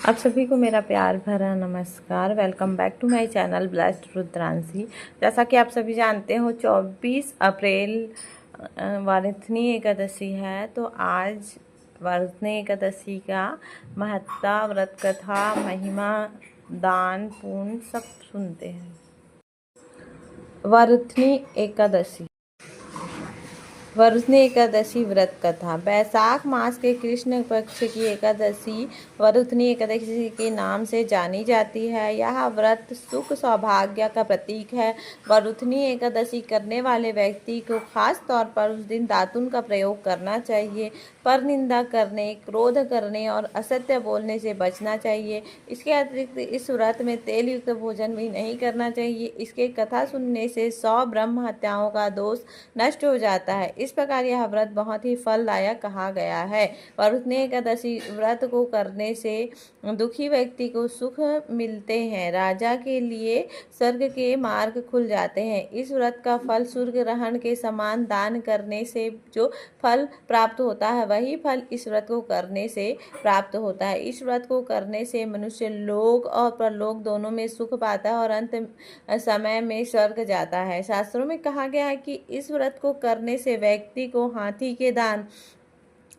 आप सभी को मेरा प्यार भरा नमस्कार। Welcome back to my channel blessed Rudranshi. जैसा कि आप सभी जानते हो 24 अप्रैल वाराणसी एकादशी है। तो आज वाराणसी एकादशी का महत्ता, व्रत कथा, महिमा, दान पुण्य सब सुनते हैं। वाराणसी एकादशी व्रत कथा। बैसाख मास के कृष्ण पक्ष की एकादशी वाराणसी एकादशी के नाम से जानी जाती है। यह व्रत सुख सौभाग्य का प्रतीक है। वाराणसी एकादशी करने वाले व्यक्ति को खास तौर पर उस दिन दातुन का प्रयोग करना चाहिए। पर निंदा करने, क्रोध करने और असत्य बोलने से बचना चाहिए। इसके अतिरिक्त इस व्रत में तेल युक्त भोजन भी नहीं करना चाहिए। इसके कथा सुनने से 100 ब्रह्म हत्याओं का दोष नष्ट हो जाता है। इस प्रकार यह व्रत बहुत ही फलदायक कहा गया है। वाराणसी एकादशी व्रत को करने से दुखी व्यक्ति को सुख मिलते हैं। राजा के लिए स्वर्ग के मार्ग खुल जाते हैं। इस व्रत का फल सूर्य ग्रहण के समान दान करने से जो फल प्राप्त होता है वही फल इस व्रत को करने से प्राप्त होता है। इस व्रत को करने से मनुष्य लोक और परलोक दोनों में सुख पाता है और अंत समय में स्वर्ग जाता है। शास्त्रों में कहा गया है कि इस व्रत को करने से व्यक्ति को हाथी के दान,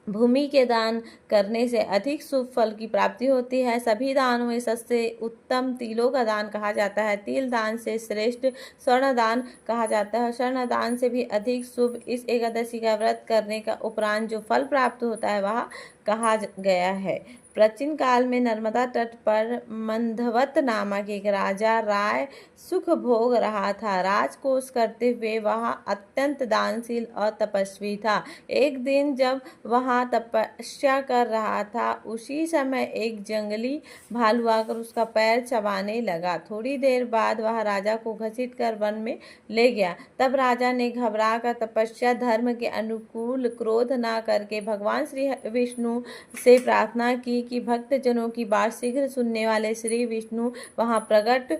भूमि के दान करने से अधिक शुभ फल की प्राप्ति होती है। सभी दानों में सबसे उत्तम तिलों का दान कहा जाता है। तिल दान से श्रेष्ठ स्वर्ण दान कहा जाता है। स्वर्ण दान से भी अधिक शुभ इस एकादशी का व्रत करने का उपरांत जो फल प्राप्त होता है वह कहा गया है। प्राचीन काल में नर्मदा तट पर मंधवत नामक एक राजा राय सुख भोग रहा था। राजकोष करते हुए वह अत्यंत दानशील और तपस्वी था। एक दिन जब वह तपस्या कर रहा था उसी समय एक जंगली भालू आकर उसका पैर चबाने लगा। थोड़ी देर बाद वह राजा को घसीट कर वन में ले गया। तब राजा ने घबरा कर तपस्या धर्म के अनुकूल क्रोध न करके भगवान श्री विष्णु से प्रार्थना की कि भक्त जनों की बात शीघ्र सुनने वाले श्री विष्णु वहां प्रकट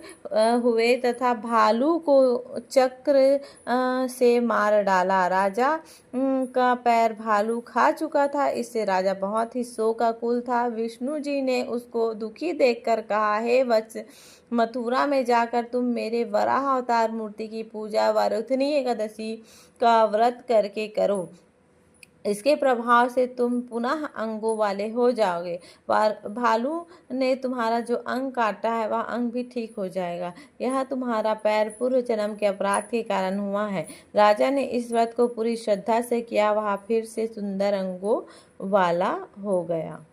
हुए तथा भालू को चक्र से मार डाला। राजा का पैर भालू खा चुका था। इससे राजा बहुत ही शोकाकुल था। विष्णु जी ने उसको दुखी देखकर कहा, हे वत्स, मथुरा में जाकर तुम मेरे वराह अवतार मूर्ति की पूजा वाराणसी एकादशी का व्रत करके करो। इसके प्रभाव से तुम पुनः अंगों वाले हो जाओगे। भालू ने तुम्हारा जो अंग काटा है वह अंग भी ठीक हो जाएगा। यह तुम्हारा पैर पूर्व जन्म के अपराध के कारण हुआ है। राजा ने इस व्रत को पूरी श्रद्धा से किया। वह फिर से सुंदर अंगों वाला हो गया।